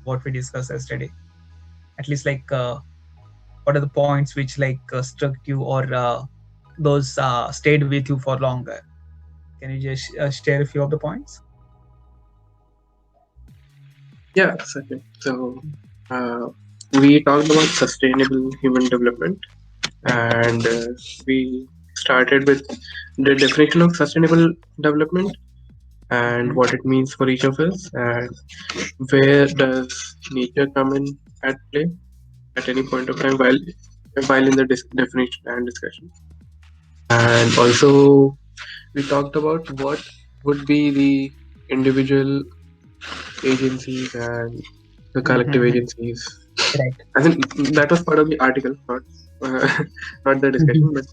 what we discussed yesterday? At least what are the points which struck you, or those stayed with you for longer? Can you just share a few of the points? Yeah, certainly. So, uh, we talked about sustainable human development, Right. and we started with the definition of sustainable development and Mhm. what it means for each of us, and where does nature come in at play at any point of time while in the definition and discussion. And also, we talked about what would be the individual agencies and the collective Mhm. agencies. Right. I think that was part of the article, not not the Mhm. discussion, but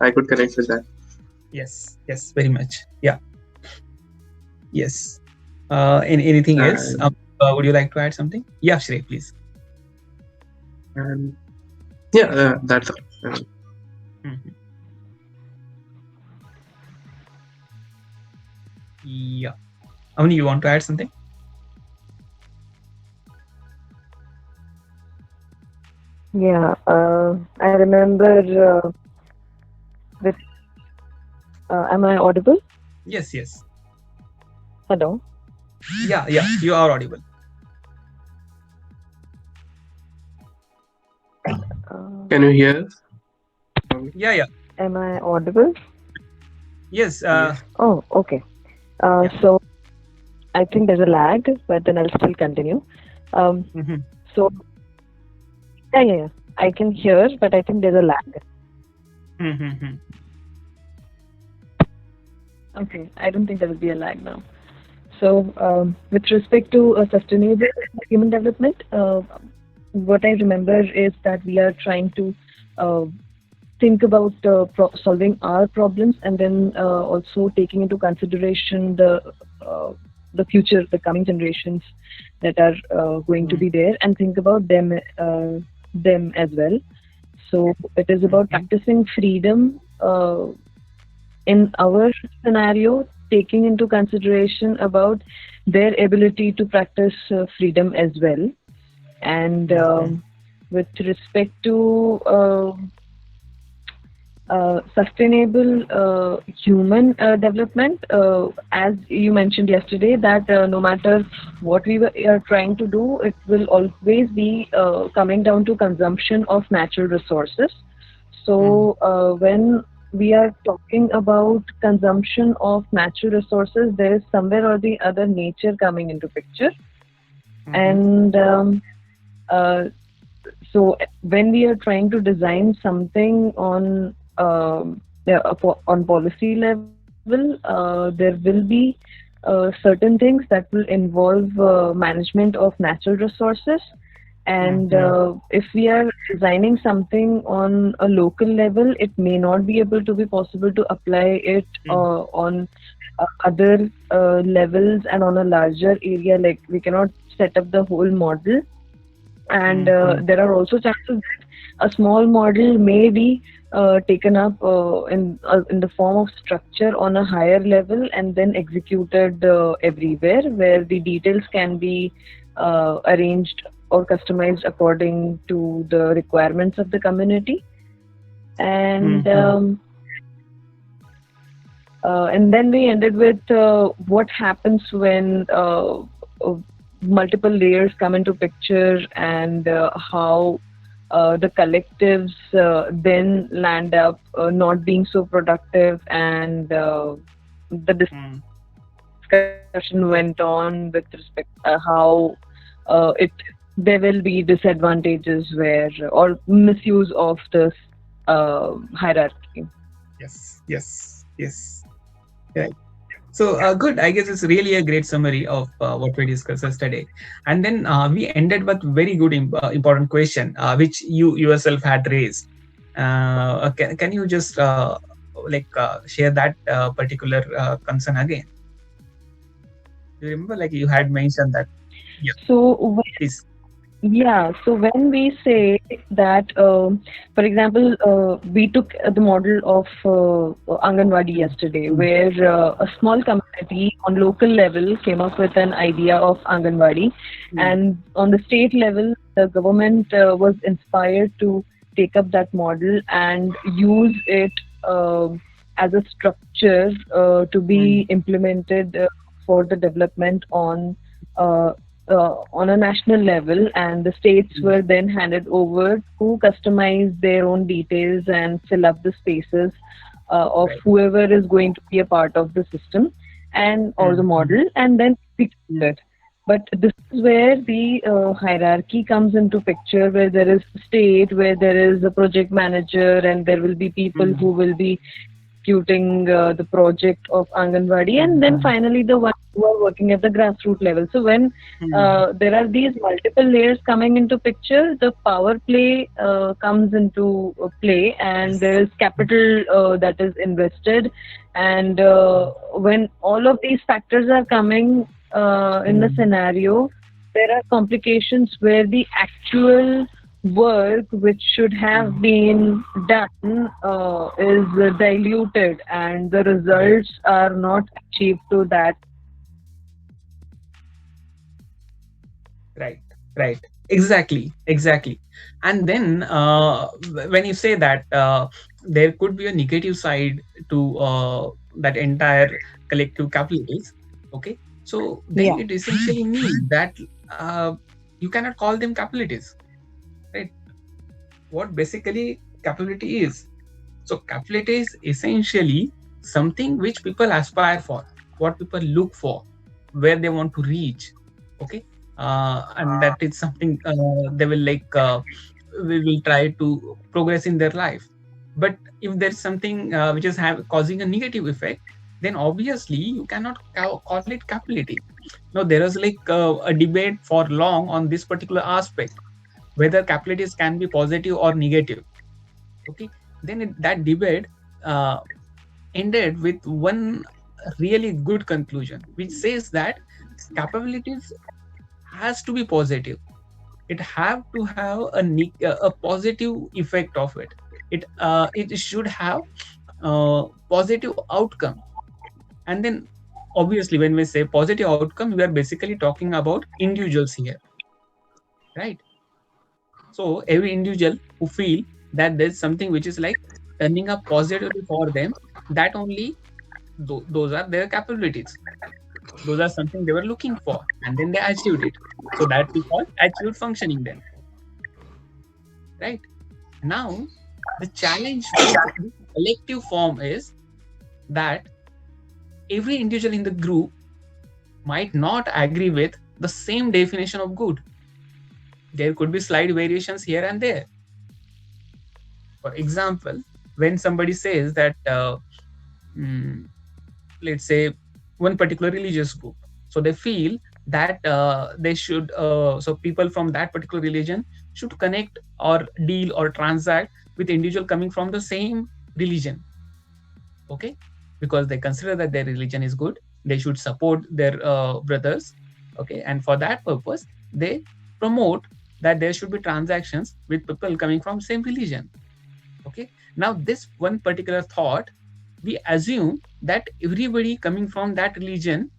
I could connect with that. Yes, yes, very much. Yeah, yes. Anything else? And, Would you like to add something? Yeah, Shrey, please. and yeah, that's all. Mhm. Yeah. Avani, you want to add something? Yeah, I remember with, am I audible? Yes, yes. Hello. Yeah, yeah. You are audible. Can you hear us? Yeah, yeah. Am I audible? Yes. Yes. Oh, okay. Yeah. So I think there's a lag, but then I'll still continue. Um, Mhm. so yeah. I can hear, but I think there's a lag. Mhm. Okay, I don't think there will be a lag now. So, with respect to sustainable human development, what I remember is that we are trying to uh, think about solving our problems, and then also taking into consideration uh, the future, the coming generations that are going to Mhm. be there, and think about them as well. So it is about Mhm. practicing freedom in our scenario, taking into consideration about their ability to practice freedom as well. And Mhm. with respect to sustainable human development, as you mentioned yesterday, that no matter what are trying to do, it will always be coming down to consumption of natural resources. Mhm. So when we are talking about consumption of natural resources, there is somewhere or the other nature coming into picture. Mhm. And uh, so when we are trying to design something on yeah, on policy level, there will be certain things that will involve management of natural resources. And Mhm. if we are designing something on a local level, it may not be able to be possible to apply it on other levels and on a larger area. Like we cannot set up the whole model, and Mhm. there are also chances that a small model may be taken up in the form of structure on a higher level and then executed everywhere, where the details can be arranged or customized according to the requirements of the community. And Mhm. and then we ended with what happens when uh, multiple layers come into picture, and how the collectives then land up not being so productive, and the Mhm. discussion went on with respect how it there will be disadvantages where or misuse of this hierarchy. Yes. Yes. Yes. Right. So good. I guess it's really a great summary of what we discussed yesterday, and then we ended with very good, important question, which you yourself had raised. Can you just share that particular concern again? You remember, like you had mentioned that. Yeah, So please. Yeah, so when we say that, for example, we took the model of Anganwadi yesterday, where a small community on local level came up with an idea of Anganwadi, and on the state level, the government was inspired to take up that model and use it as a structure to be implemented for the development on a national level, and the states were then handed over to customize their own details and fill up the spaces of Right. whoever is going to be a part of the system and or the model, and then execute it. But this is where the hierarchy comes into picture, where there is state, where there is a project manager, and there will be people who will be executing the project of Anganwadi, and then finally the ones who are working at the grassroots level. So when there are these multiple layers coming into picture, the power play comes into play, and there is capital that is invested, and when all of these factors are coming in the scenario, there are complications where the actual work which should have been done is diluted, and the Right. results are not achieved to that. Right, right. Exactly. And then when you say that there could be a negative side to that entire collective capabilities, okay, so then Yeah. it essentially means that uh, you cannot call them capabilities, right? What basically capability is? So capability is essentially something which people aspire for, what people look for, where they want to reach. Okay, and that is something they will we will try to progress in their life. But if there's something which is causing a negative effect, then obviously you cannot call it capability. No, there is a debate for long on this particular aspect, whether capabilities can be positive or negative. Okay, then that debate uh, ended with one really good conclusion, which says that capabilities has to be positive. It have to have a positive effect of it. It should have positive outcome. And then obviously when we say positive outcome, we are basically talking about individuals here, right? So every individual who feel that there's something which is like turning up positively for them, that only those are their capabilities. Those are something they were looking for, and then they achieved it. So that we call achieved functioning then, right? Now, the challenge with this collective form is that every individual in the group might not agree with the same definition of good. There could be slight variations here and there. For example, when somebody says that mm, let's say one particular religious group, so they feel that they should so people from that particular religion should connect or deal or transact with individual coming from the same religion. Okay, because they consider that their religion is good, they should support their brothers. Okay, and for that purpose they promote that there should be transactions with people coming from same religion. Okay, now this one particular thought, we assume that everybody coming from that religion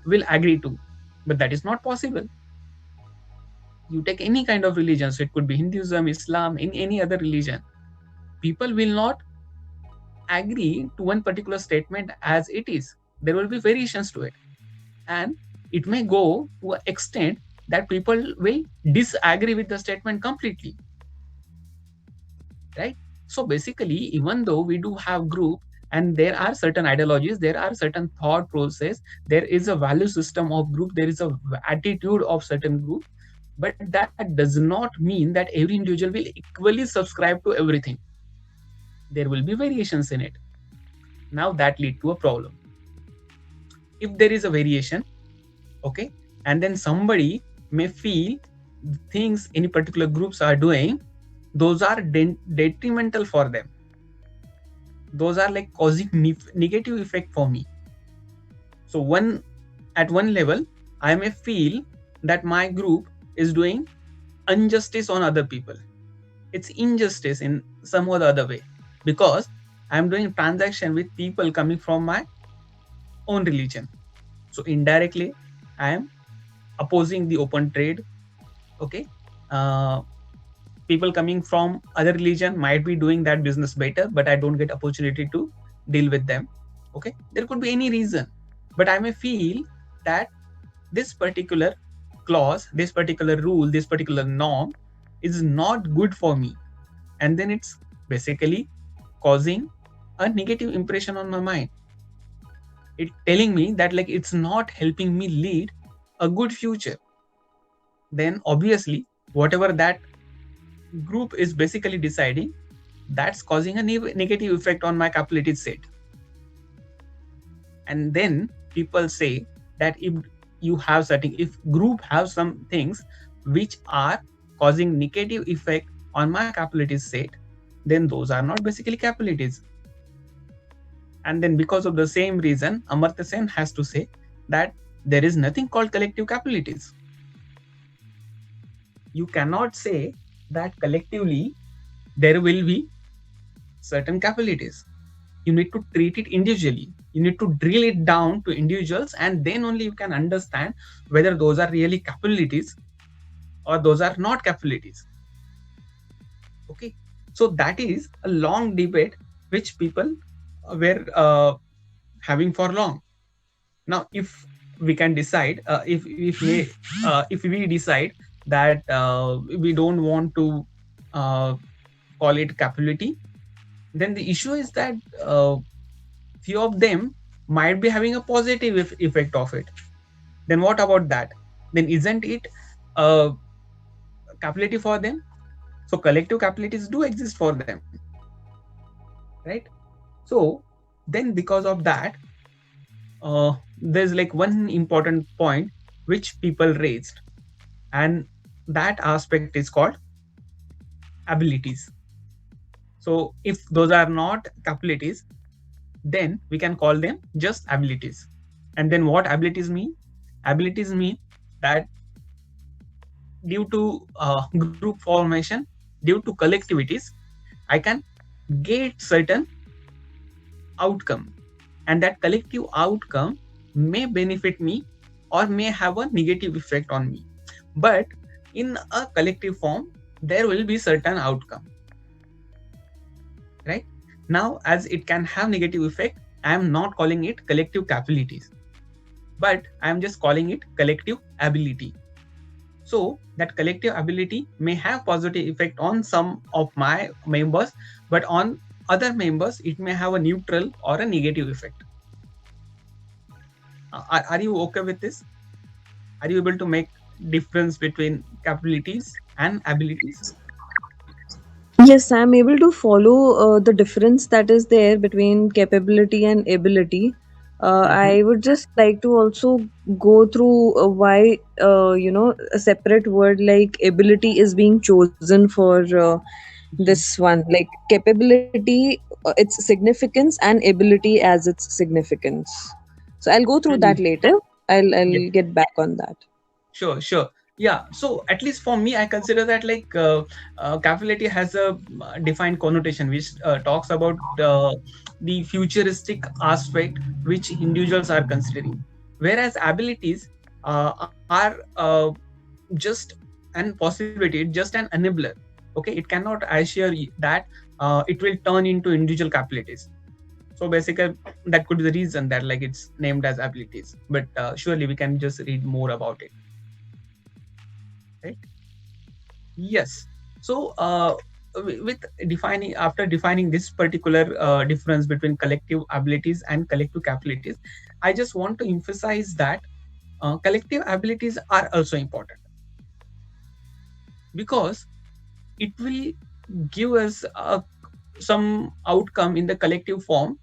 will agree to, but that is not possible. You take any kind of religion, so it could be Hinduism, Islam, in any other religion, people will not agree to one particular statement as it is. There will be variations to it, and it may go to an extent that people will disagree with the statement completely, right? So basically, even though we do have group and there are certain ideologies, there are certain thought process, there is a value system of group, there is a attitude of certain group, but that does not mean that every individual will equally subscribe to everything. There will be variations in it. Now that lead to a problem. If there is a variation, okay, and then somebody may feel things any particular groups are doing, those are detrimental for them, those are like causing negative effect for me. So at one level I may feel that my group is doing injustice on other people. It's injustice in some or the other way, because I'm doing transaction with people coming from my own religion. So indirectly, I am opposing the open trade. Okay. Uh, People coming from other religion might be doing that business better, but I don't get opportunity to deal with them. Okay. There could be any reason, but I may feel that this particular clause, this particular rule, this particular norm is not good for me. And then it's basically causing a negative impression on my mind. It telling me that like it's not helping me lead a good future. Then obviously, whatever that group is basically deciding, that's causing a negative effect on my capability set. And then people say that if group have some things which are causing negative effect on my capabilities set, then those are not basically capabilities. And then because of the same reason, Amartya Sen has to say that there is nothing called collective capabilities. You cannot say that collectively there will be certain capabilities. You need to treat it individually. You need to drill it down to individuals, and then only you can understand whether those are really capabilities or those are not capabilities. Okay. So that is a long debate which people were having for long. Now, if we can decide, if we decide that we don't want to call it capability, then the issue is that few of them might be having a positive effect of it. Then what about that? Then isn't it a capability for them? So collective capabilities do exist for them, right? So then because of that, there's like one important point which people raised, and that aspect is called abilities. So if those are not capabilities, then we can call them just abilities. And then what abilities mean? Abilities mean that due to group formation, due to collectivities, I can get certain outcome, and that collective outcome may benefit me or may have a negative effect on me. But in a collective form, there will be certain outcome, right? Now, as it can have negative effect, I am not calling it collective capabilities, but I am just calling it collective ability. So that collective ability may have positive effect on some of my members, but on other members, it may have a neutral or a negative effect. Are you okay with this? Are you able to make difference between capabilities and abilities? Yes, I'm able to follow the difference that is there between capability and ability. I would just like to also go through why, a separate word like ability is being chosen for this one. Like capability, its significance, and ability as its significance. So I'll go through that later. I'll Yes. get back on that. Sure. Yeah. So at least for me, I consider that like capability has a defined connotation which talks about the futuristic aspect which individuals are considering, whereas abilities are just an possibility, just an enabler. Okay, it cannot assure that it will turn into individual capabilities. So basically, that could be the reason that like it's named as abilities. But surely we can just read more about it. Right. Yes. So with defining, after defining this particular difference between collective abilities and collective capabilities, I just want to emphasize that collective abilities are also important, because it will give us some outcome in the collective form,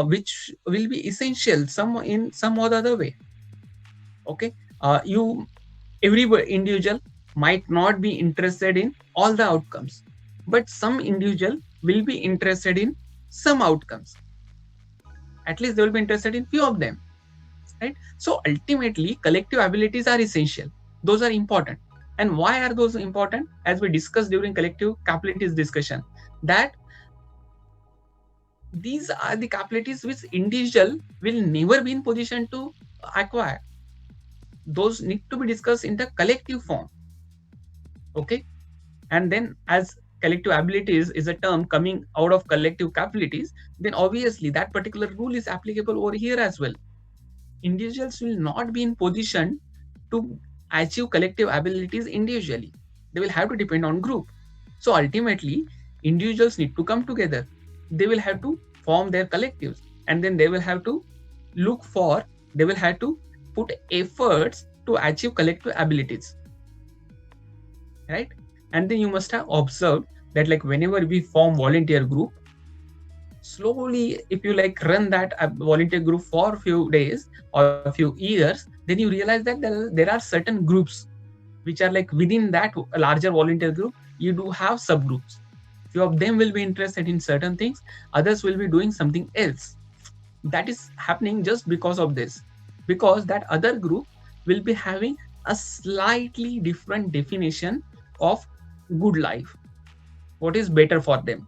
which will be essential some in some or the other way. Okay. You Every individual might not be interested in all the outcomes, but some individual will be interested in some outcomes. At least they will be interested in few of them, right? So ultimately, collective abilities are essential. Those are important. And why are those important? As we discussed during collective capabilities discussion, that these are the capabilities which individual will never be in position to acquire. Those need to be discussed in the collective form. Okay. And then as collective abilities is a term coming out of collective capabilities, then obviously that particular rule is applicable over here as well. Individuals will not be in position to achieve collective abilities individually. They will have to depend on group. So ultimately, individuals need to come together. They will have to form their collectives, and then they will have to they will have to put efforts to achieve collective abilities. Right? And then you must have observed that like whenever we form volunteer group, slowly if you like run that volunteer group for a few days or a few years, then you realize that there are certain groups which are like within that larger volunteer group. You do have subgroups. Few of them will be interested in certain things, others will be doing something else. That is happening just because of this, because that other group will be having a slightly different definition of good life, what is better for them,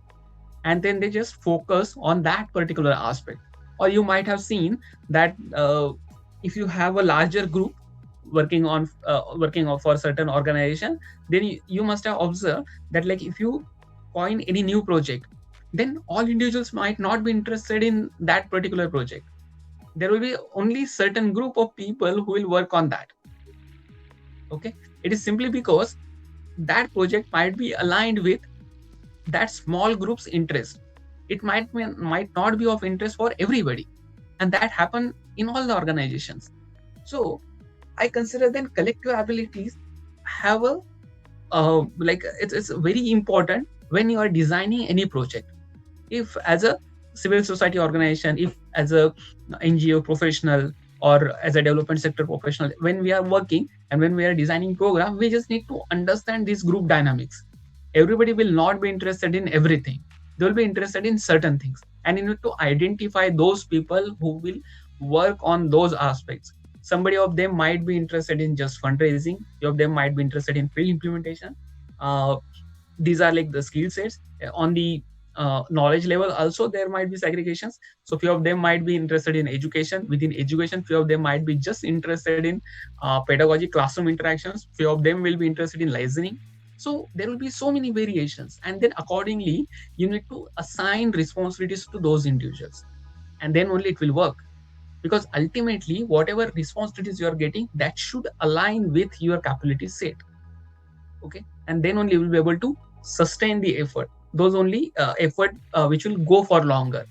and then they just focus on that particular aspect. Or you might have seen that if you have a larger group working on for certain organization, then you must have observed that like if you coin any new project, then all individuals might not be interested in that particular project. There will be only certain group of people who will work on that. Okay, it is simply because that project might be aligned with that small group's interest. It might not be of interest for everybody, and that happen in all the organizations. So I consider then collective abilities have a like it's very important when you are designing any project. If as a civil society organization, if as a NGO professional, or as a development sector professional, when we are working and when we are designing program, we just need to understand these group dynamics. Everybody will not be interested in everything. They will be interested in certain things, and you need to identify those people who will work on those aspects. Somebody of them might be interested in just fundraising, few of them might be interested in field implementation. These are like the skill sets. On the knowledge level also there might be segregations. So few of them might be interested in education. Within education, few of them might be just interested in pedagogy, classroom interactions. Few of them will be interested in listening. So there will be so many variations, and then accordingly you need to assign responsibilities to those individuals, and then only it will work. Because ultimately whatever responsibilities you are getting, that should align with your capability set. Okay, and then only you will be able to sustain the effort. Those only effort which will go for longer,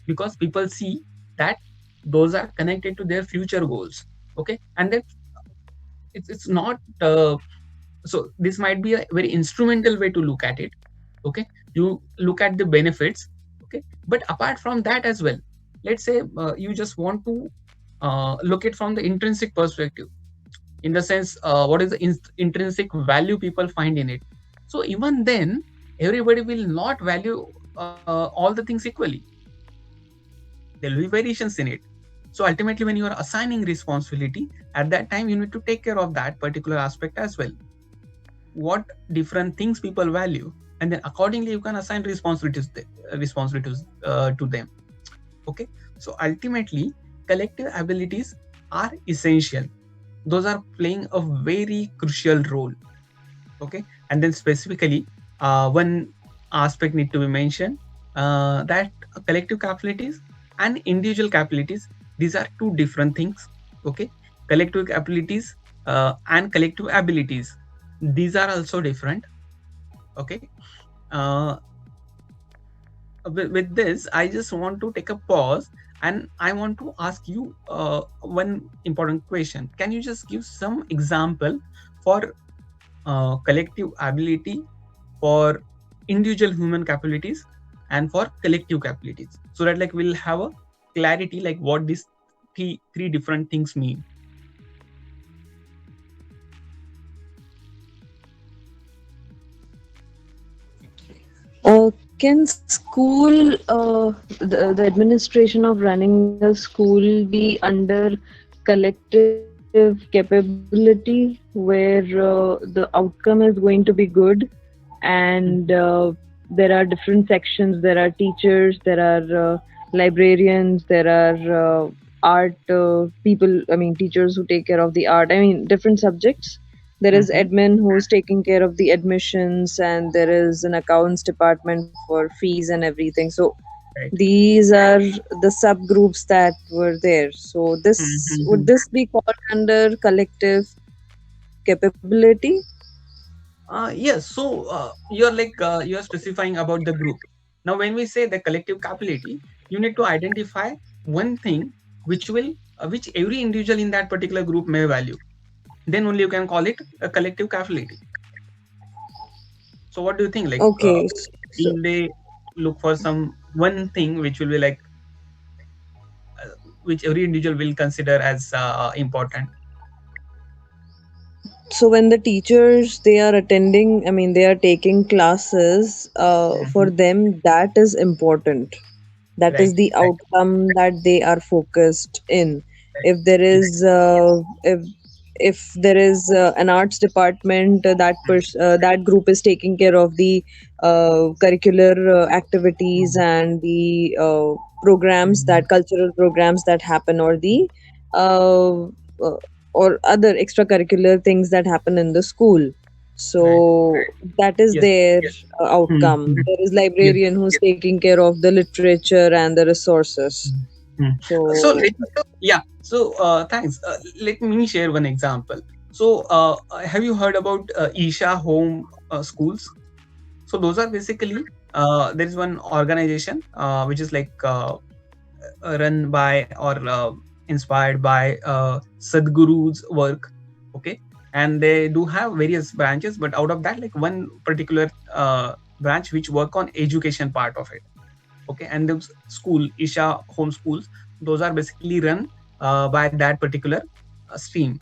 because people see that those are connected to their future goals. Okay, and then it's not so this might be a very instrumental way to look at it. Okay, you look at the benefits. Okay, but apart from that as well, let's say you just want to look it from the intrinsic perspective, in the sense what is the intrinsic value people find in it. So even then everybody will not value all the things equally. There will be variations in it. So ultimately when you are assigning responsibility, at that time you need to take care of that particular aspect as well. What different things people value, and then accordingly you can assign responsibilities to them. Okay, so ultimately collective abilities are essential. Those are playing a very crucial role. Okay, and then specifically one aspect need to be mentioned, that collective capabilities and individual capabilities, these are two different things. Okay, collective capabilities and collective abilities, these are also different. Okay, with this I just want to take a pause, and I want to ask you one important question. Can you just give some example for collective ability, for individual human capabilities, and for collective capabilities, so that like we'll have a clarity like what these three different things mean? Can school, the administration of running a school be under collective capability where the outcome is going to be good, and there are different sections. There are teachers, there are librarians, there are art people, I mean teachers who take care of the art, I mean different subjects. There is Mhm. admin who is taking care of the admissions, and there is an accounts department for fees and everything. So Right. these are the subgroups that were there. So this would Mhm. this be called under collective capability? Yes. So you are specifying about the group. Now, when we say the collective capability, you need to identify one thing which every individual in that particular group may value. Then only you can call it a collective capability. So, what do you think? Okay, so Will they look for some one thing which will be which every individual will consider as important? so when the teachers they are attending, I mean they are taking classes, for Mhm. them that is important. That is Right. the Right. outcome that they are focused in. Right. If there Right. is if there is an arts department, that group is taking care of the curricular activities Mhm. and the programs, Mhm. that cultural programs that happen, or the uh, uh, or other extracurricular things that happen in the school. Right. So that is Yes. their Mhm. outcome. Mhm. There is Yes. librarian who's taking care of the literature and the resources. Mm. Mm. So So yeah. So thanks. Let me share one example. So have you heard about Isha Home Schools? So those are basically there is one organization which is run by or inspired by Sadhguru's work. Okay, and they do have various branches, but out of that, like one particular branch which work on education part of it. Okay, and those school Isha home schools, those are basically run by that particular stream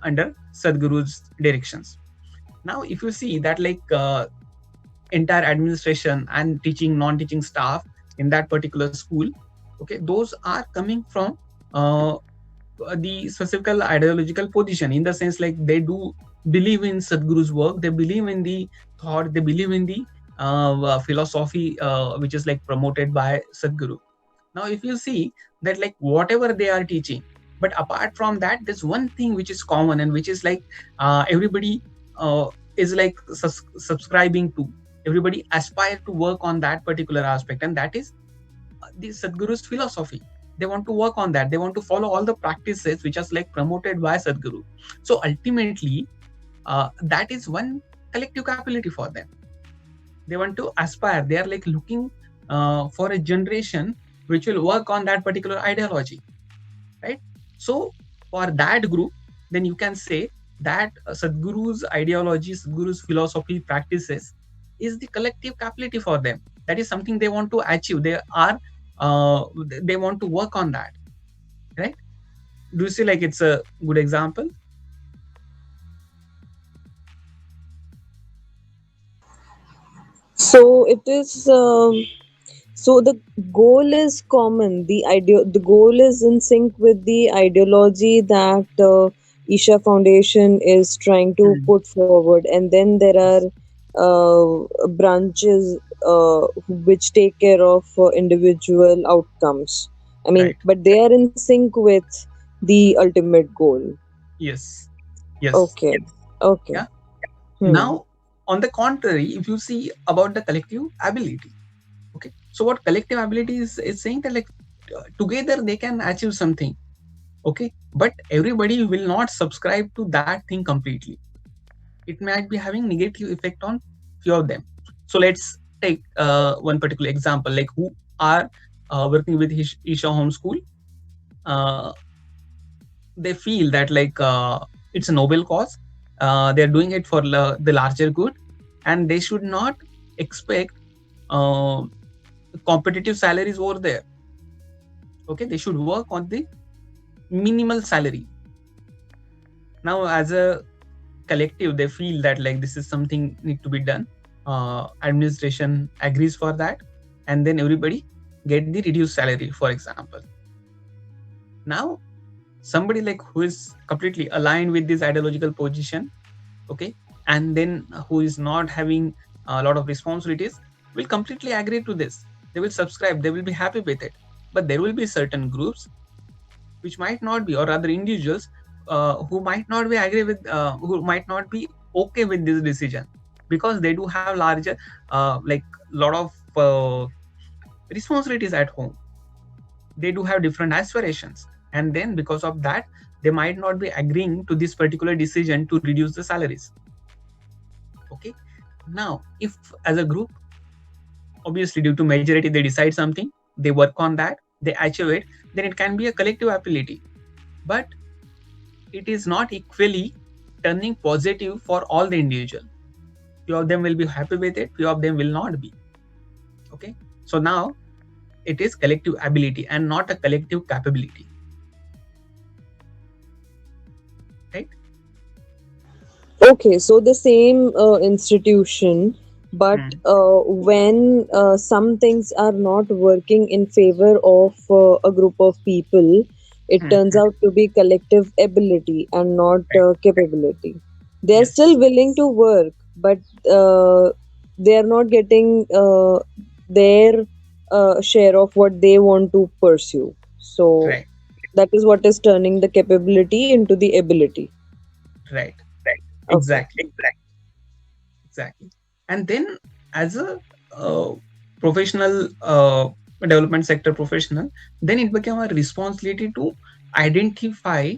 under Sadhguru's directions. Now if you see that entire administration and teaching non-teaching staff in that particular school, okay, those are coming from uh, the specific ideological position, in the sense like they do believe in Sadhguru's work, they believe in the thought, they believe in the philosophy which is like promoted by Sadhguru. Now if you see that like whatever they are teaching, but apart from that there's one thing which is common and which is everybody uh, is subscribing to, everybody aspire to work on that particular aspect, and that is the Sadhguru's philosophy. They want to work on that. They want to follow all the practices which are like promoted by Sadhguru. So ultimately, that is one collective capability for them. They want to aspire. They are like looking for a generation which will work on that particular ideology, right? So for that group, then you can say that Sadhguru's ideology, Sadhguru's philosophy practices is the collective capability for them. That is something they want to achieve. Uh, they want to work on that, right? Do you see like it's a good example? so it is. So the goal is common. The goal is in sync with the ideology that Isha Foundation is trying to Hmm. put forward, and then there are Yes. branches which take care of individual outcomes. I mean, Right. but they are in sync with the ultimate goal. Yes. Yes. Okay. Okay. Yeah. Hmm. Now, on the contrary, if you see about the collective ability, okay, so what collective ability is saying that together they can achieve something, okay, but everybody will not subscribe to that thing completely. It might be having negative effect on few of them. So let's take one particular example, like who are working with Isha Homeschool. uh, they feel that it's a noble cause, they're doing it for the larger good, and they should not expect uh, competitive salaries over there. Okay, they should work on the minimal salary. Now as a collective they feel that like this is something need to be done, administration agrees for that, and then everybody get the reduced salary, for example. Now somebody like who is completely aligned with this ideological position, okay, and then who is not having a lot of responsibilities, will completely agree to this. They will subscribe, they will be happy with it. But there will be certain groups which might not be, or rather individuals who might not be agree with, who might not be okay with this decision, because they do have larger like lot of responsibilities at home. They do have different aspirations, and then because of that they might not be agreeing to this particular decision to reduce the salaries. Okay, now if as a group, obviously due to majority they decide something, they work on that, they achieve it, then it can be a collective ability. But it is not equally turning positive for all the individual. Few of them will be happy with it, few of them will not be. Okay, so now it is collective ability and not a collective capability, right? Okay, so the same institution, but Hmm. when some things are not working in favor of a group of people, it Hmm. turns Hmm. out to be collective ability and not Right. capability. They are Yes. still willing to work, but they are not getting their share of what they want to pursue. So Right. that is what is turning the capability into the ability. Right. Okay. Exactly. Exactly. And then as a professional development sector professional, then it became a responsibility to identify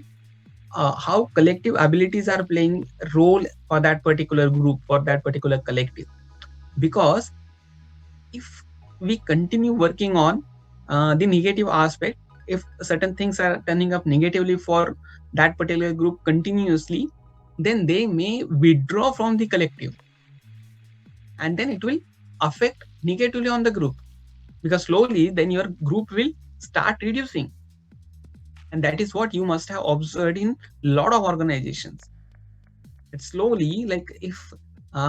how collective abilities are playing role for that particular group, for that particular collective. Because if we continue working on the negative aspect, if certain things are turning up negatively for that particular group continuously, then they may withdraw from the collective, and then it will affect negatively on the group, because slowly then your group will start reducing. And that is what you must have observed in a lot of organizations. That slowly, like if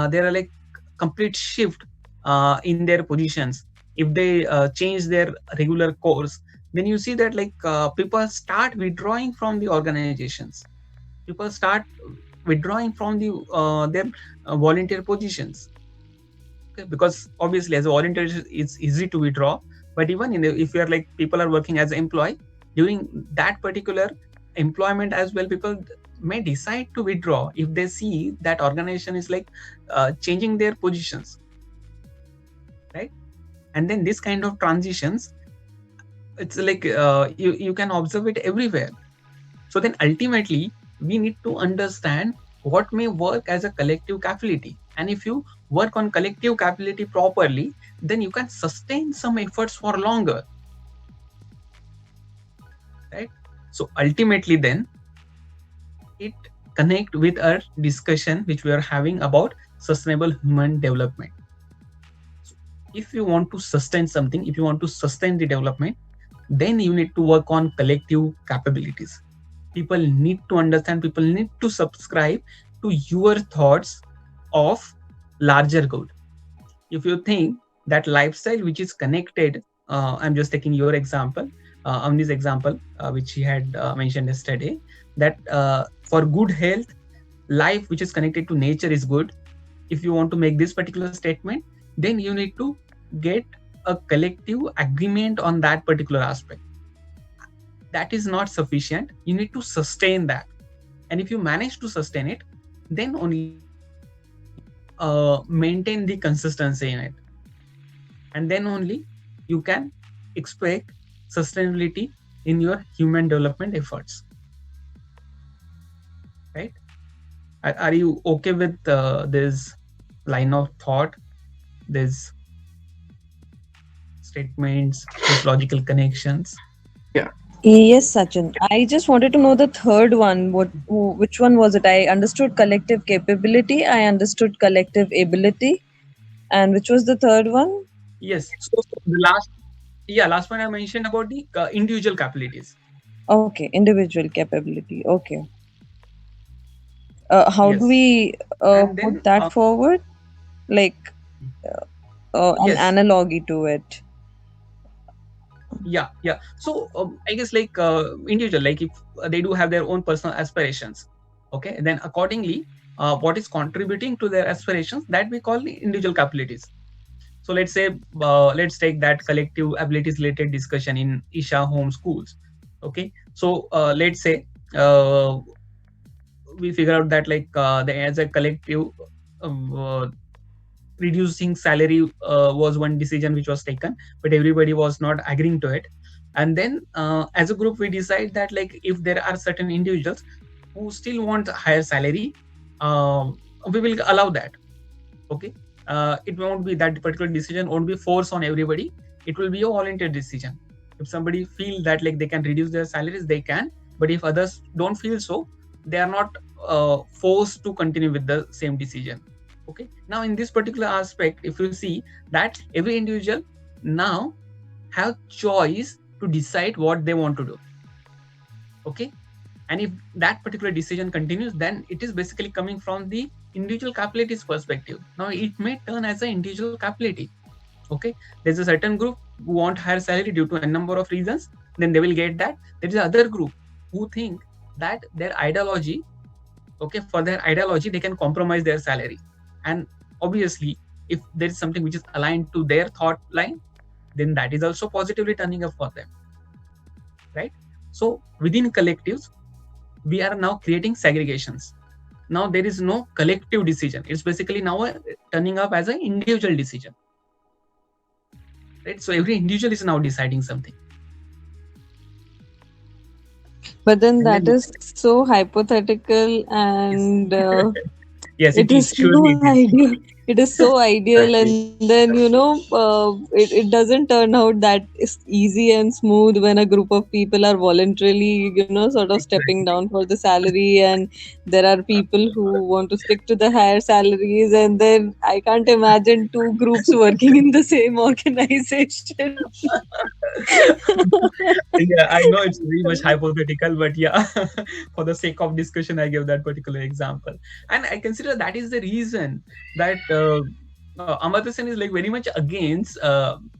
there are like complete shift in their positions, if they change their regular course, then you see that like people start withdrawing from the organizations, people start withdrawing from the their volunteer positions. Okay, because obviously as a volunteer it's easy to withdraw, but even in the, if you are like people are working as an employee during that particular employment as well, people may decide to withdraw if they see that organization is like changing their positions, right? And then this kind of transitions, it's like you can observe it everywhere. So then ultimately we need to understand what may work as a collective capability, and if you work on collective capability properly, then you can sustain some efforts for longer, right? So ultimately then it connect with our discussion which we are having about sustainable human development. So if you want to sustain something, if you want to sustain the development, then you need to work on collective capabilities. People need to understand, people need to subscribe to your thoughts of larger good. If you think that lifestyle which is connected, I'm just taking your example, on this example which he had mentioned yesterday, that for good health, life which is connected to nature is good. If you want to make this particular statement, then you need to get a collective agreement on that particular aspect. That is not sufficient, you need to sustain that. And if you manage to sustain it, then only you can maintain the consistency in it, and then only you can expect sustainability in your human development efforts, right? Are you okay with this line of thought, these statements, these logical connections? Yeah. Yes, Sachin. I just wanted to know the third one. Which one was it? I understood collective capability. I understood collective ability. And which was the third one? Yes, so the last, yeah, last one I mentioned about the individual capabilities. Okay, individual capability. Okay. How do Yes, we and put then that forward? Like an yes, analogy to it. Yeah. So I guess like individual, like if they do have their own personal aspirations, okay, then accordingly, what is contributing to their aspirations, that we call the individual capabilities. So let's say, let's take that collective abilities related discussion in Isha home schools. Okay, so let's say uh, we figure out that like as a collective, uh, reducing salary was one decision which was taken, but everybody was not agreeing to it. And then as a group we decide that like if there are certain individuals who still want higher salary, uh, we will allow that. Okay, it won't be that particular decision won't be forced on everybody. It will be a voluntary decision. If somebody feel that like they can reduce their salaries, they can. But if others don't feel so, they are not forced to continue with the same decision. Okay, now in this particular aspect, if you see that every individual now have choice to decide what they want to do. Okay, and if that particular decision continues, then it is basically coming from the individual capabilities perspective. Now it may turn as an individual capability. Okay, there's a certain group who want higher salary due to a number of reasons, then they will get that. There is another group who think that their ideology, okay, for their ideology they can compromise their salary. And obviously if there is something which is aligned to their thought line, then that is also positively turning up for them, right? So within collectives we are now creating segregations. Now there is no collective decision, it's basically now turning up as an individual decision, right? So every individual is now deciding something. But then And that then is so hypothetical, and yes, it it is is surely so it is. ideal. It is so ideal, Exactly. and then it doesn't turn out that is easy and smooth when a group of people are voluntarily, sort of stepping Exactly. down for the salary, and there are people who want to stick to the higher salaries, and then I can't imagine two groups working in the same organization. Yeah, I know it's very much hypothetical, but yeah, for the sake of discussion, I gave that particular example. And I consider that is the reason that Amartya Sen is like very much against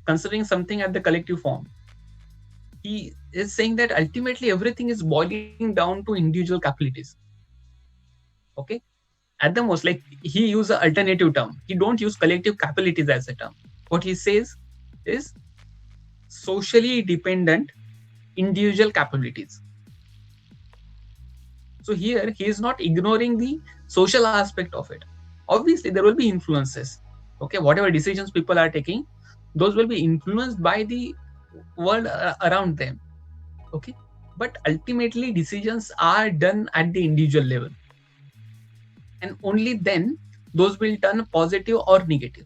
considering something at the collective form. He is saying that ultimately everything is boiling down to individual capabilities. Okay, at the most, like he use an alternative term. He don't use collective capabilities as a term. What he says is socially dependent individual capabilities. So here he is not ignoring the social aspect of it. Obviously, there will be influences. Okay, whatever decisions people are taking, those will be influenced by the world around them. Okay, but ultimately decisions are done at the individual level, and only then those will turn positive or negative.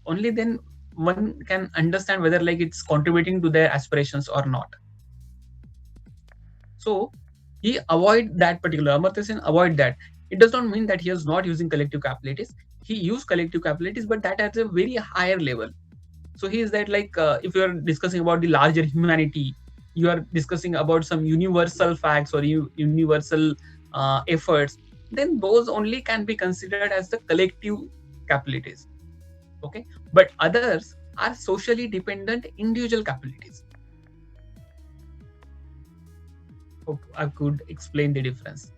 Only then one can understand whether like it's contributing to their aspirations or not. So he avoid that particular Amartya Sen avoid that. It does not mean that he is not using collective capabilities. He used collective capabilities, but that at a very higher level. So he is that like if you are discussing about the larger humanity, you are discussing about some universal facts or universal efforts, then those only can be considered as the collective capabilities. Okay, but others are socially dependent individual capabilities. Hope I could explain the difference.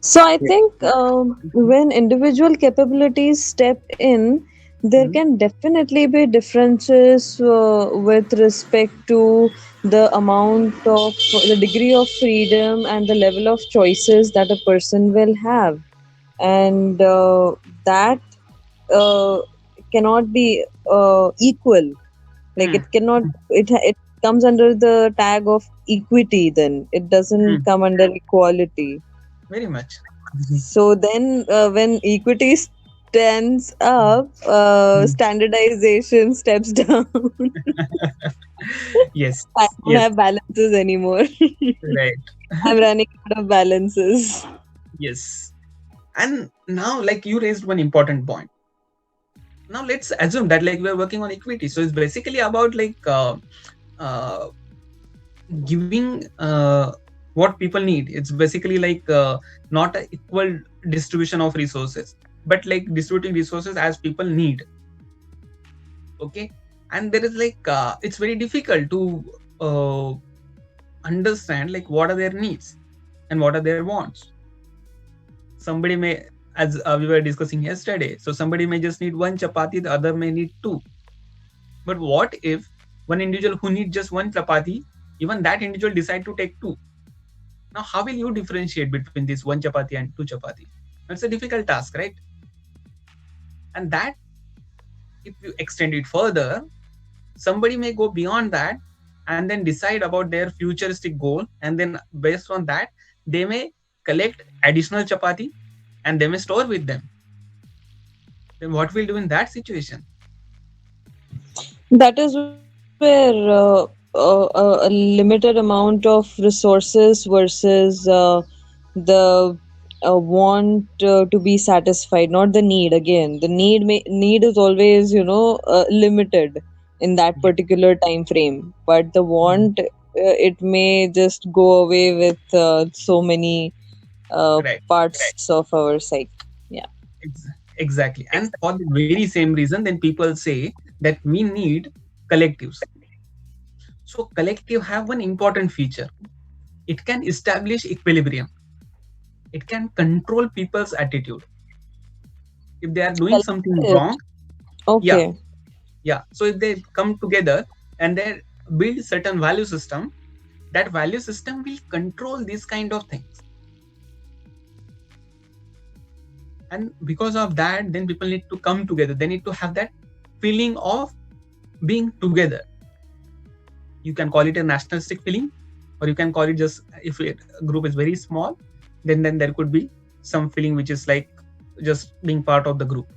So I Yeah. think when individual capabilities step in, there Mhm. can definitely be differences with respect to the amount of the degree of freedom and the level of choices that a person will have, and that uh, cannot be equal. Like Hmm. it cannot. It comes under the tag of equity. Then it doesn't Hmm. come under equality. Very much. So then, when equity stands up, Hmm. standardization steps down. Yes, I don't yes, have balances anymore. right. I'm running out of balances. Yes. And now, like you raised one important point. Now let's assume that like we're working on equity. So it's basically about like uh, giving what people need. It's basically like not an equal distribution of resources, but like distributing resources as people need. Okay. and there is it's very difficult to understand what are their needs and what are their wants. Somebody may, as we were discussing yesterday, so somebody may just need one chapati, the other may need two. But what if one individual who needs just one chapati, even that individual decide to take two? Now how will you differentiate between this one chapati and two chapati? It's a difficult task, right? And that, if you extend it further, somebody may go beyond that and then decide about their futuristic goal, and then based on that they may collect additional chapati and they may store with them. Then what will do in that situation? That is where a limited amount of resources versus the want to be satisfied, not the need. Again, the need is always, limited in that particular time frame, but the want, it may just go away with so many Right. parts of our psyche. Yeah. Exactly. And for the very same reason, then people say that we need collectives. So collective have one important feature. It can establish equilibrium. It can control people's attitude. If they are doing something wrong, Okay. yeah. So if they come together and they build certain value system, that value system will control these kind of things. And because of that, then people need to come together. They need to have that feeling of being together. You can call it a nationalistic feeling, or you can call it just, if a group is very small, then there could be some feeling which is like just being part of the group.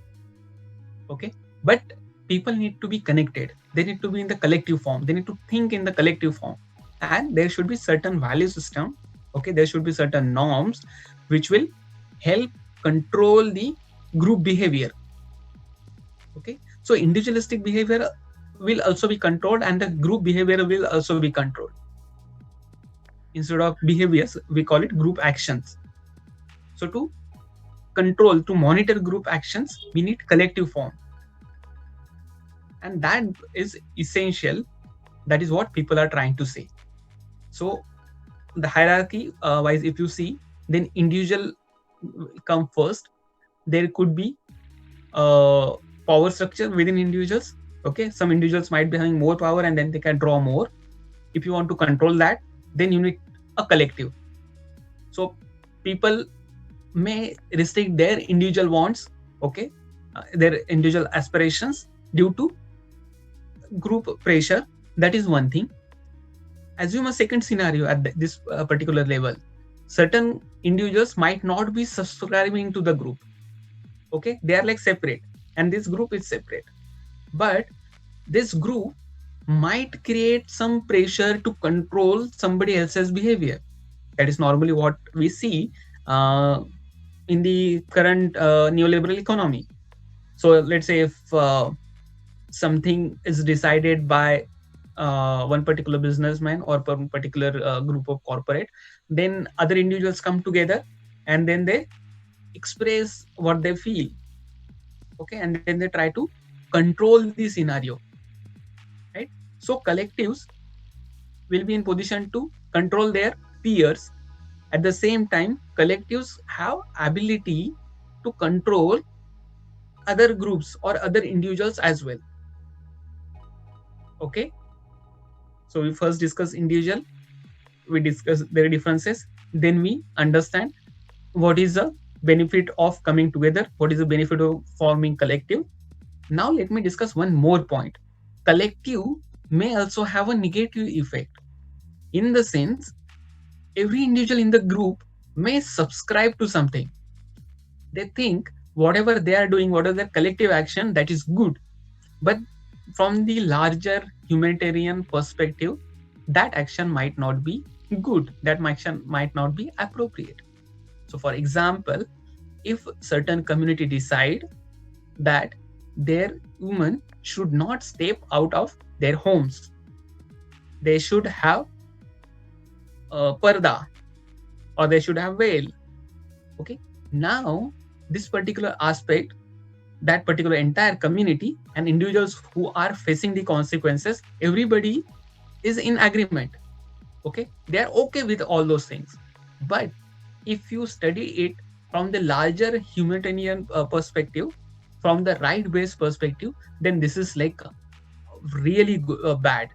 Okay, but people need to be connected. They need to be in the collective form. They need to think in the collective form, and there should be certain value system. Okay, there should be certain norms which will help control the group behavior. Okay, so individualistic behavior will also be controlled and the group behavior will also be controlled. Instead of behaviors, we call it group actions. So to control, to monitor group actions, we need collective form, and that is essential. That is what people are trying to say. So the hierarchy wise, if you see, then individual come first. There could be power structure within individuals. Okay, some individuals might be having more power and then they can draw more. If you want to control that, then you need a collective. So people may restrict their individual wants, okay, their individual aspirations due to group pressure. That is one thing. Assume a second scenario at this particular level. Certain individuals might not be subscribing to the group. Okay, they are like separate, and this group is separate. But this group might create some pressure to control somebody else's behavior. That is normally what we see in the current neoliberal economy. So let's say if something is decided by one particular businessman or one particular group of corporate, then other individuals come together and then they express what they feel. Okay, and then they try to control the scenario, right? So collectives will be in position to control their peers. At the same time, collectives have ability to control other groups or other individuals as well. Okay, so we first discuss individual, we discuss their differences, then we understand what is the benefit of coming together, what is the benefit of forming collective. Now let me discuss one more point. Collective may also have a negative effect, in the sense every individual in the group may subscribe to something. They think whatever they are doing, whatever their collective action, that is good. But from the larger humanitarian perspective, that action might not be good. That action might not be appropriate. So for example, if certain community decide that their women should not step out of their homes, they should have parda, or they should have veil. Okay, now this particular aspect that particular entire community and individuals who are facing the consequences, everybody is in agreement. Okay, they are okay with all those things. But if you study it from the larger humanitarian perspective, from the right based perspective, then this is like really bad.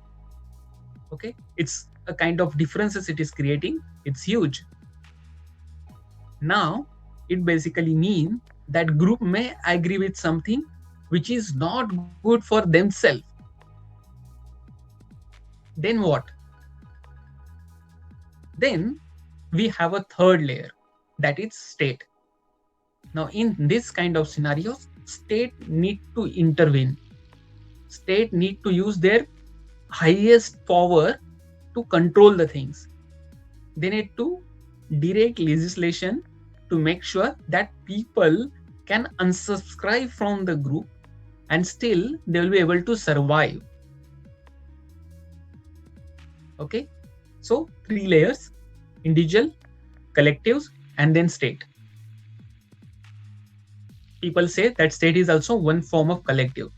Okay, it's a kind of differences it is creating, it's huge. Now it basically means that group may agree with something which is not good for themselves. Then what? Then we have a third layer, that is state. Now in this kind of scenarios, state need to intervene. State need to use their highest power to control the things. They need to direct legislation to make sure that people can unsubscribe from the group and still they will be able to survive. Okay, so 3 layers: individual, collectives, and then state. People say that state is also one form of collective.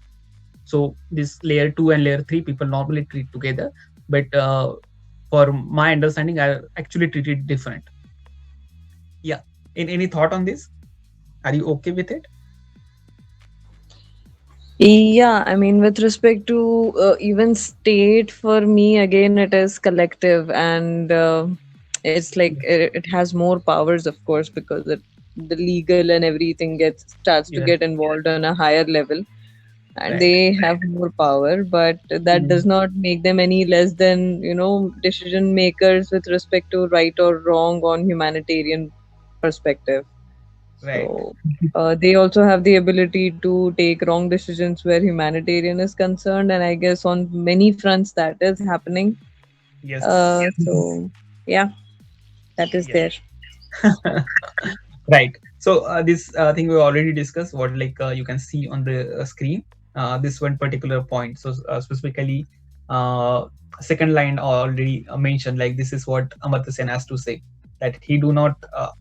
So this layer 2 and layer 3 people normally treat together, but for my understanding, I actually treat it different. Yeah. Any thought on this? Are you okay with it? Yeah, I mean, with respect to even state, for me, again, it is collective, and it's like it has more powers, of course, because the legal and everything starts to Yeah. get involved on a higher level, and Right. they have more power, but that does not make them any less than, decision makers with respect to right or wrong on humanitarian perspective. Right. So they also have the ability to take wrong decisions where humanitarian is concerned, and I guess on many fronts that is happening. Yes. So yeah, that is Yes. there. Right. So this thing we already discussed. What like you can see on the screen. This one particular point. So specifically, uh, second line already mentioned. Like this is what Amartya Sen has to say, that he do not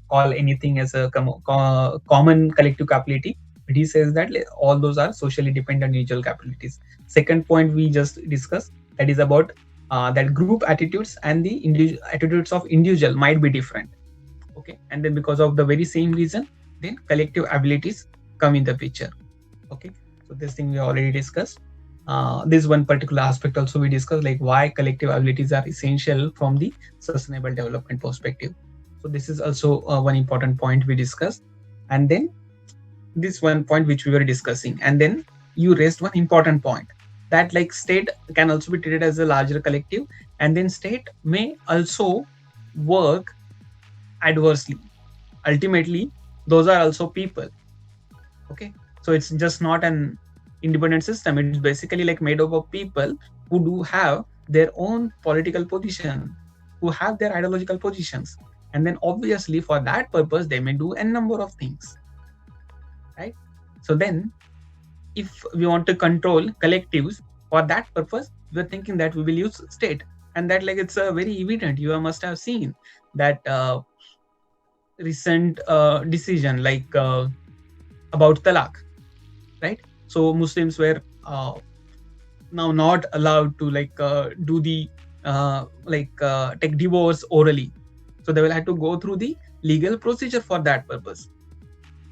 call anything as a common collective capability, but he says that like, all those are socially dependent individual capabilities. Second point we just discussed, that is about that group attitudes and the attitudes of individual might be different. Okay, and then because of the very same reason, then collective abilities come in the picture. Okay, so this thing we already discussed. This one particular aspect also we discussed, like why collective abilities are essential from the sustainable development perspective. So this is also one important point we discussed. And then this one point which we were discussing, and then you raised one important point, that like state can also be treated as a larger collective, and then state may also work adversely. Ultimately those are also people. Okay, so it's just not an independent system, it's basically like made up of people who do have their own political position, who have their ideological positions, and then obviously for that purpose they may do a number of things, right? So then if we want to control collectives, for that purpose we're thinking that we will use state. And that like it's a very evident, you must have seen that recent decision like about talaq, right? So Muslims were now not allowed to like do the take divorce orally, so they will have to go through the legal procedure for that purpose,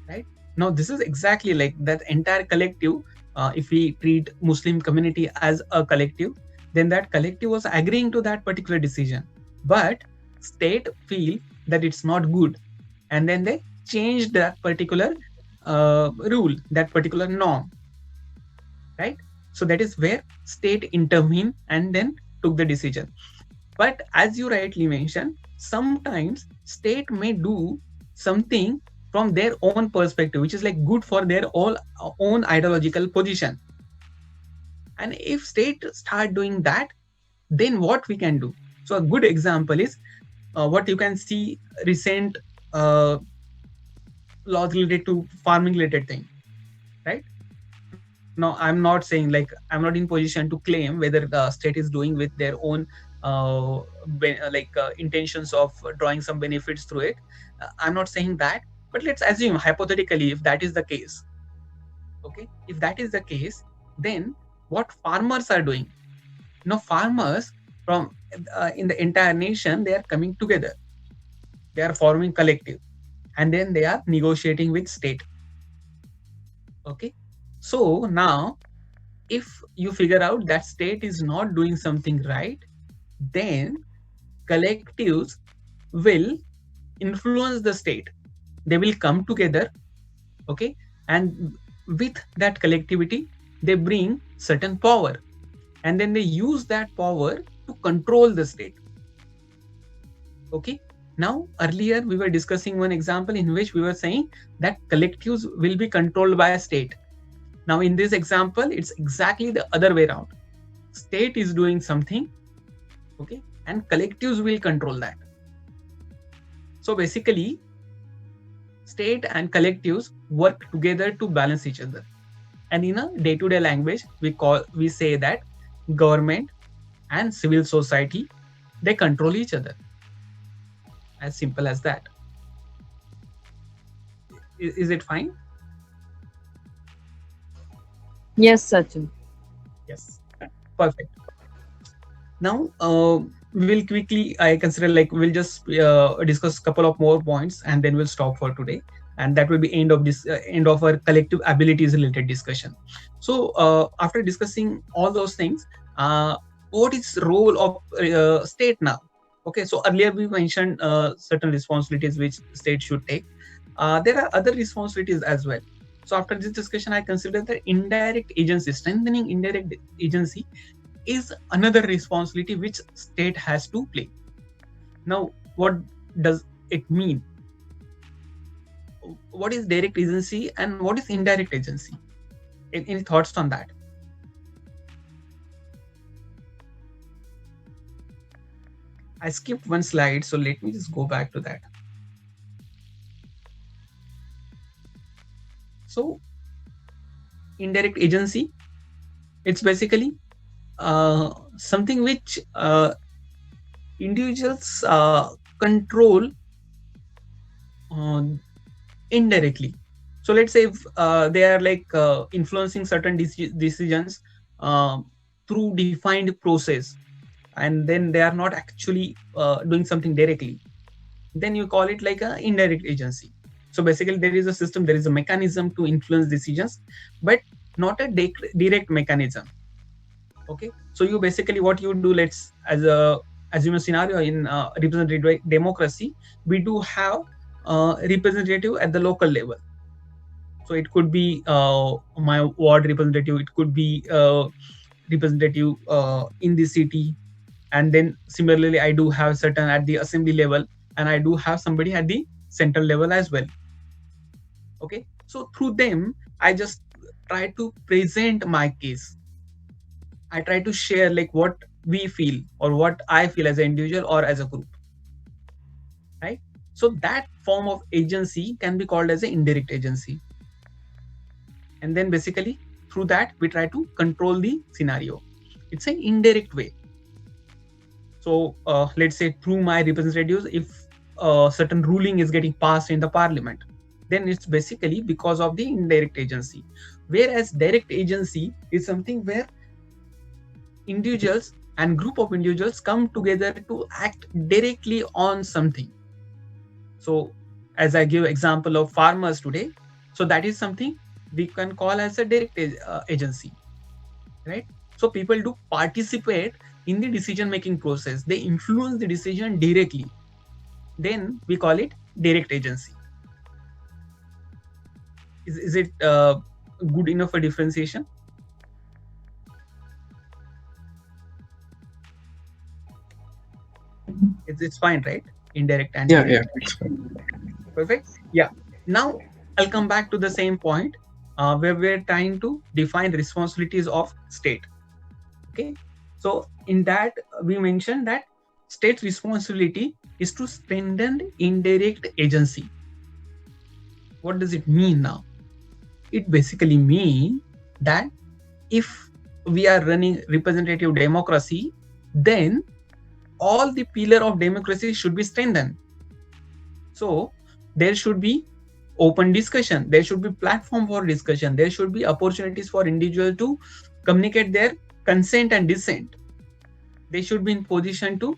right? Now this is exactly like that entire collective. If we treat Muslim community as a collective, then that collective was agreeing to that particular decision, but state feel that it's not good, and then they changed that particular rule, that particular norm, right? So that is where state intervened and then took the decision. But as you rightly mentioned, sometimes state may do something from their own perspective, which is like good for their own ideological position. And if state start doing that, then what we can do? So a good example is what you can see recent uh, laws related to farming related thing, right? Now I'm not saying like I'm not in position to claim whether the state is doing with their own intentions of drawing some benefits through it. I'm not saying that, but let's assume hypothetically if that is the case, Okay, if that is the case, then what farmers are doing? Farmers from in the entire nation, they are coming together. They are forming collective, and then they are negotiating with state. Okay, so now if you figure out that state is not doing something right, then collectives will influence the state. They will come together, okay, and with that collectivity, they bring certain power, and then they use that power to control the state. Okay, now earlier we were discussing one example in which we were saying that collectives will be controlled by a state. Now in this example, it's exactly the other way around. State is doing something, okay, and collectives will control that. So basically, state and collectives work together to balance each other. And in a day-to-day language, we say that government and civil society, they control each other. As simple as that. Is it fine? Yes, Sachin. Yes, perfect. Now we'll quickly, I consider, like, we'll just discuss a couple of more points and then we'll stop for today, and that will be end of this end of our collective abilities related discussion. So after discussing all those things, what is the role of state now? Okay, so earlier we mentioned certain responsibilities which state should take. There are other responsibilities as well. So after this discussion, I consider that indirect agency, strengthening indirect agency, is another responsibility which state has to play. Now, what does it mean? What is direct agency and what is indirect agency? Any thoughts on that? I skipped one slide, so let me just go back to that. So, indirect agency, it's basically something which individuals control indirectly. So let's say if they are like influencing certain decisions through defined process, and then they are not actually doing something directly, then you call it like an indirect agency. So basically there is a system, there is a mechanism to influence decisions, but not a direct mechanism. Okay, so you basically, what you do, let's assume a scenario in representative democracy. We do have representative at the local level. So it could be my ward representative, it could be representative in the city, and then similarly I do have certain at the assembly level, and I do have somebody at the central level as well. Okay, so through them I just try to present my case. I try to share like what we feel or what I feel as an individual or as a group, right? So that form of agency can be called as an indirect agency. And then basically through that we try to control the scenario. It's an indirect way. So let's say through my representatives, if a certain ruling is getting passed in the parliament, then it's basically because of the indirect agency. Whereas direct agency is something where individuals and group of individuals come together to act directly on something. So as I give example of farmers today, so that is something we can call as a direct agency, right? So people do participate in the decision making process, they influence the decision directly, then we call it direct agency. Is it good enough for differentiation? It's fine, right? Indirect and Yeah, direct. it's fine. Perfect. Yeah. Now I'll come back to the same point where we're trying to define responsibilities of state. Okay. So in that we mentioned that state's responsibility is to strengthen indirect agency. What does it mean now? It basically means that if we are running representative democracy, then all the pillar of democracy should be strengthened. So there should be open discussion, there should be platform for discussion, there should be opportunities for individual to communicate their consent and dissent. They should be in position to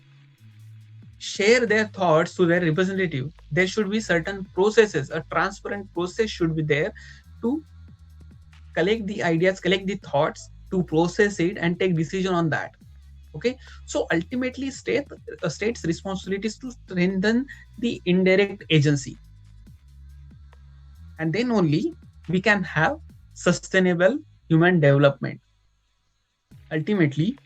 share their thoughts to their representative. There should be certain processes, a transparent process should be there to collect the ideas, collect the thoughts, to process it and take decision on that. Okay, so ultimately state's responsibility is to strengthen the indirect agency, and then only we can have sustainable human development. Ultimately,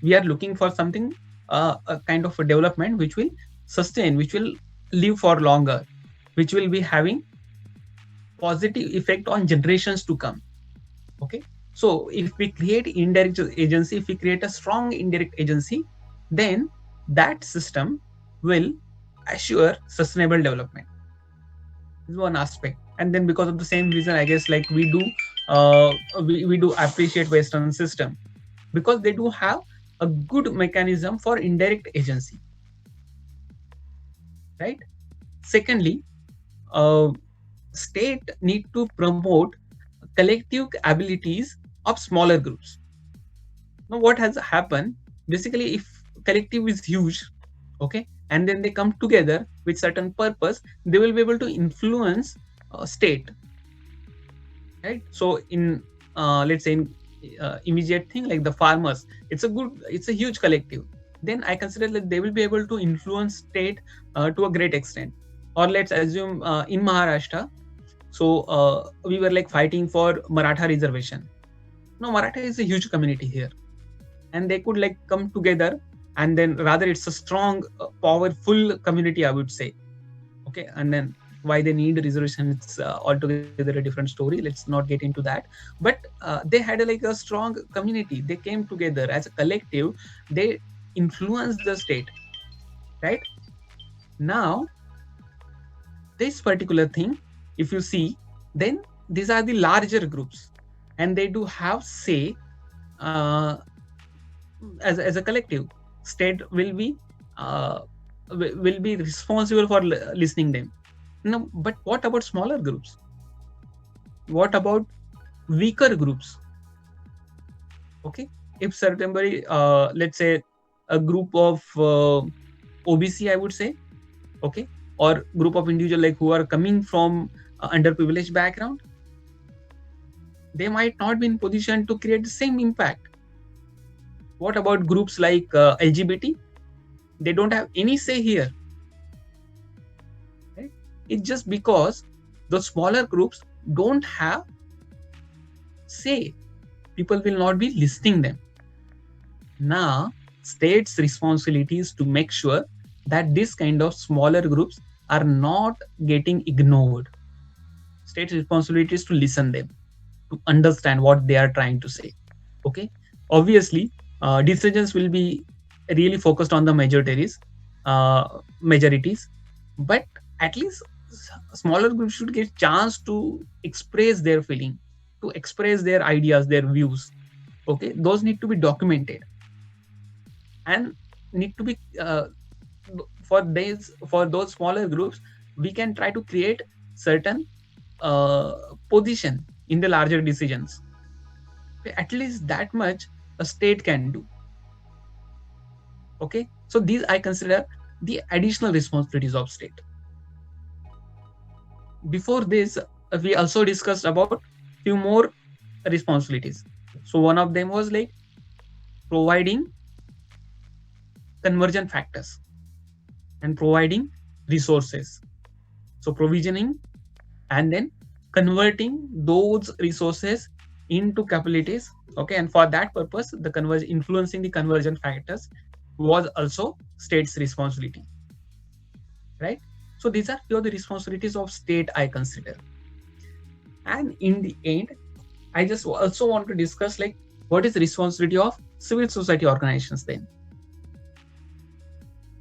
we are looking for something, a kind of a development which will sustain, which will live for longer, which will be having positive effect on generations to come. Okay, so if we create indirect agency, if we create a strong indirect agency, then that system will assure sustainable development. This is one aspect. And then because of the same reason, I guess, like we do appreciate Western system, because they do have a good mechanism for indirect agency, right? Secondly, state need to promote collective abilities of smaller groups. Now, what has happened, basically, if collective is huge, okay, and then they come together with certain purpose, they will be able to influence state, right? So in let's say in immediate thing like the farmers, it's a huge collective, then I consider that they will be able to influence state to a great extent. Or let's assume in Maharashtra, so we were like fighting for Maratha reservation. No, Maratha is a huge community here, and they could like come together, and then rather it's a strong, powerful community, I would say. Okay, and then why they need reservation, it's altogether a different story. Let's not get into that. But they had like a strong community. They came together as a collective. They influenced the state, right? Now, this particular thing, if you see, then these are the larger groups, and they do have say as a collective. State will be responsible for listening them. No, but what about smaller groups? What about weaker groups? Okay, if certainly let's say a group of OBC, I would say, okay, or group of individuals like who are coming from underprivileged background, they might not be in position to create the same impact. What about groups like LGBT? They don't have any say here. Right? It's just because the smaller groups don't have say. People will not be listening them. Now, state's responsibility is to make sure that this kind of smaller groups are not getting ignored. State's responsibility is to listen them, to understand what they are trying to say. Okay, obviously, decisions will be really focused on the majorities, but at least smaller groups should get chance to express their feeling, to express their ideas, their views. Okay, those need to be documented and need to be for those smaller groups, we can try to create certain position in the larger decisions. At least that much a state can do. Okay, so these I consider the additional responsibilities of state. Before this, we also discussed about few more responsibilities. So one of them was like providing conversion factors and providing resources. So provisioning and then converting those resources into capabilities. Okay, and for that purpose, the influencing the conversion factors was also state's responsibility, right? So these are few of the responsibilities of state I consider. And in the end, I just also want to discuss like what is the responsibility of civil society organizations then?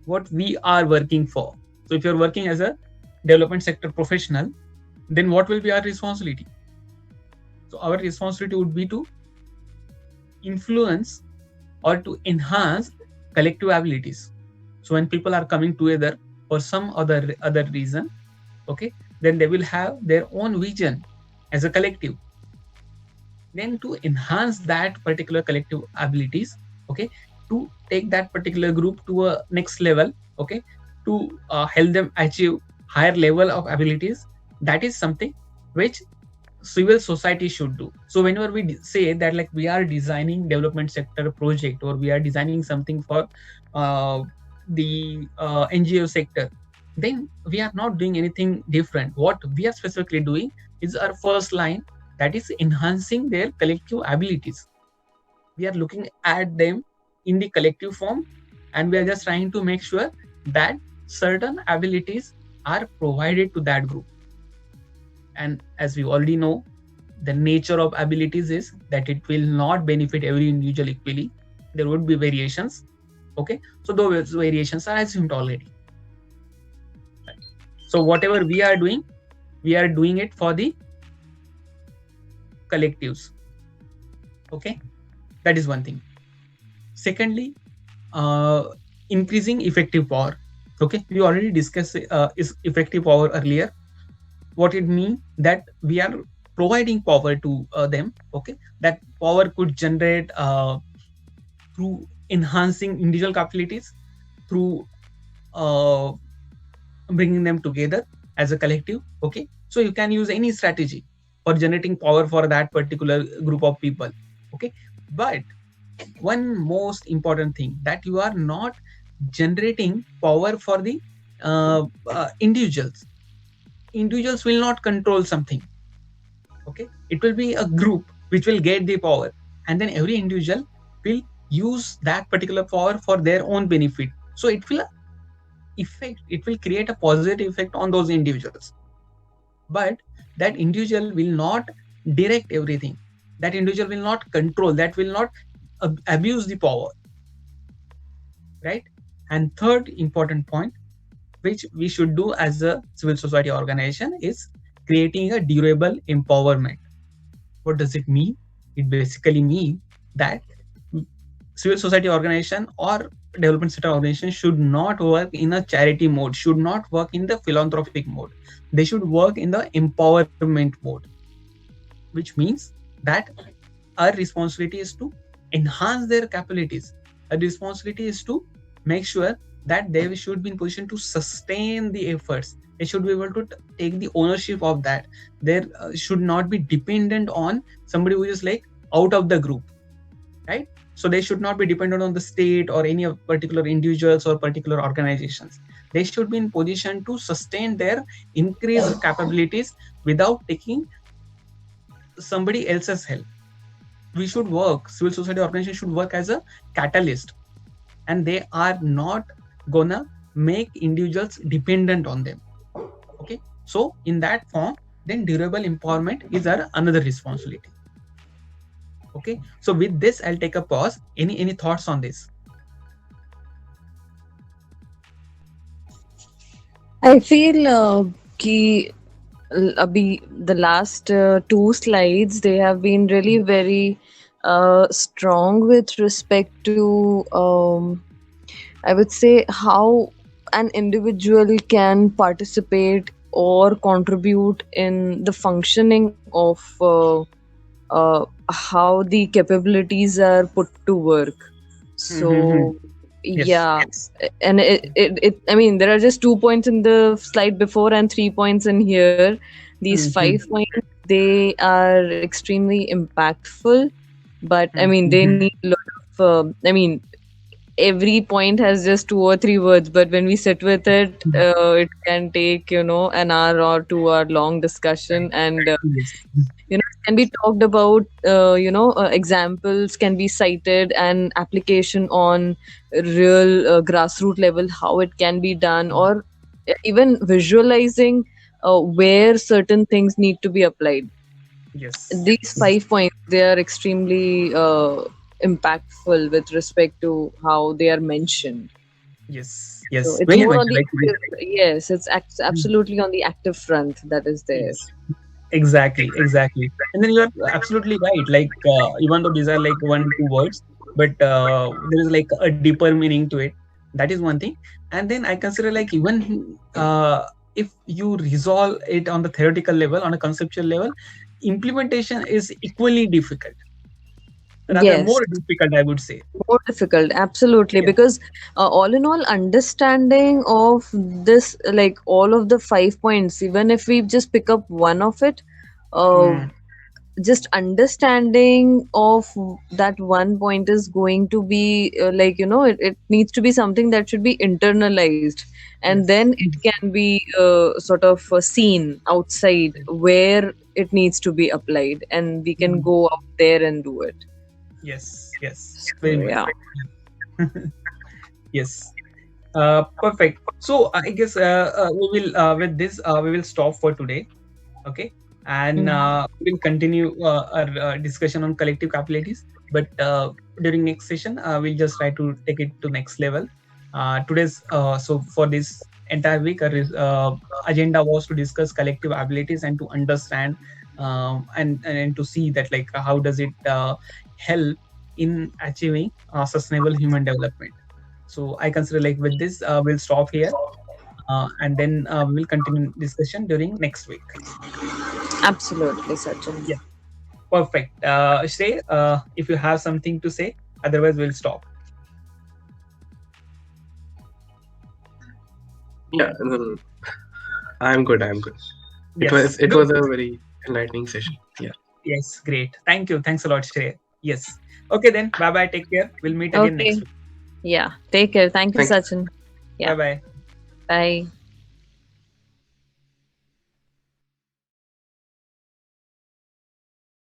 What we are working for. So if you're working as a development sector professional, then what will be our responsibility? So our responsibility would be to influence or to enhance collective abilities. So when people are coming together for some other reason, okay, then they will have their own vision as a collective. Then to enhance that particular collective abilities, okay, to take that particular group to a next level, okay, to help them achieve higher level of abilities, that is something which civil society should do. So whenever we say that like we are designing development sector project, or we are designing something for the NGO sector, then we are not doing anything different. What we are specifically doing is our first line, that is enhancing their collective abilities. We are looking at them in the collective form, and we are just trying to make sure that certain abilities are provided to that group. And as we already know, the nature of abilities is that it will not benefit every individual equally. There would be variations, okay, so those variations are assumed already. So whatever we are doing it for the collectives, okay, that is one thing. Secondly, increasing effective power. Okay, we already discussed is effective power earlier. What it means that we are providing power to them, okay, that power could generate through enhancing individual capabilities, through bringing them together as a collective, okay. So you can use any strategy for generating power for that particular group of people, okay. But one most important thing, that you are not generating power for the individuals. Individuals will not control something, okay. It will be a group which will get the power, and then every individual will use that particular power for their own benefit. So it will create a positive effect on those individuals. But that individual will not direct everything. That individual will not control, that will not abuse the power, right? And third important point which we should do as a civil society organization is creating a durable empowerment. What does it mean? It basically means that civil society organization or development sector organization should not work in a charity mode, should not work in the philanthropic mode. They should work in the empowerment mode, which means that our responsibility is to enhance their capabilities. Our responsibility is to make sure that they should be in position to sustain the efforts. They should be able to take the ownership of that. They should not be dependent on somebody who is like out of the group, right? So they should not be dependent on the state or any particular individuals or particular organizations. They should be in position to sustain their increased capabilities without taking somebody else's help. We should work, civil society organization should work as a catalyst, and they are not gonna make individuals dependent on them, okay. So in that form, then durable empowerment is our another responsibility, okay. So with this, I'll take a pause. Any thoughts on this? I feel the last two slides, they have been really very strong with respect to I would say how an individual can participate or contribute in the functioning of how the capabilities are put to work. So Yes, yeah, yes. and I mean, there are just 2 points in the slide before and 3 points in here. These 5 points, they are extremely impactful, but I mean, they need a lot of I mean, every point has just 2 or 3 words, but when we sit with it, it can take, an hour or 2 hour long discussion, and Yes. it can be talked about, examples can be cited and application on real grassroots level, how it can be done, or even visualizing where certain things need to be applied. Yes. These 5 points, they are extremely impactful with respect to how they are mentioned. Yes. So Yes. it's Very more much on the like. yes, it's absolutely on the active front that is there. Yes. Exactly. And then you are absolutely right. Like even though these are like 1 2 words, but there is like a deeper meaning to it. That is one thing. And then I consider like even if you resolve it on the theoretical level, on a conceptual level, implementation is equally difficult, rather Yes. more difficult, I would say. More difficult, absolutely, Yeah. because all in all, understanding of this, like all of the 5 points, even if we just pick up one of it, Mm, just understanding of that one point is going to be like, it needs to be something that should be internalized, and yes. then it can be sort of seen outside where it needs to be applied, and we can Mm, go out there and do it. yes. Yes. So, Very much. yeah. Yes. Perfect. So I guess we will with this we will stop for today. Okay, and we'll continue our discussion on collective capabilities. But during next session, we'll just try to take it to next level. Today's so for this entire week, our agenda was to discuss collective abilities and to understand and to see that like how does it help in achieving sustainable human development. So I consider like with this we'll stop here and then we will continue discussion during next week. Absolutely, Sachin. Yeah, perfect. Shrey, if you have something to say, otherwise we'll stop. Yeah, I'm good. I'm good. Yes, It good. was a very enlightening session. Yeah. Yes, great. Thank you. Thanks a lot, Shrey. Yes. Okay then. Bye bye. Take care. We'll meet again next Okay. week. Yeah. Take care. Thank you, Thank you. Sachin. Yeah. Bye bye. Bye.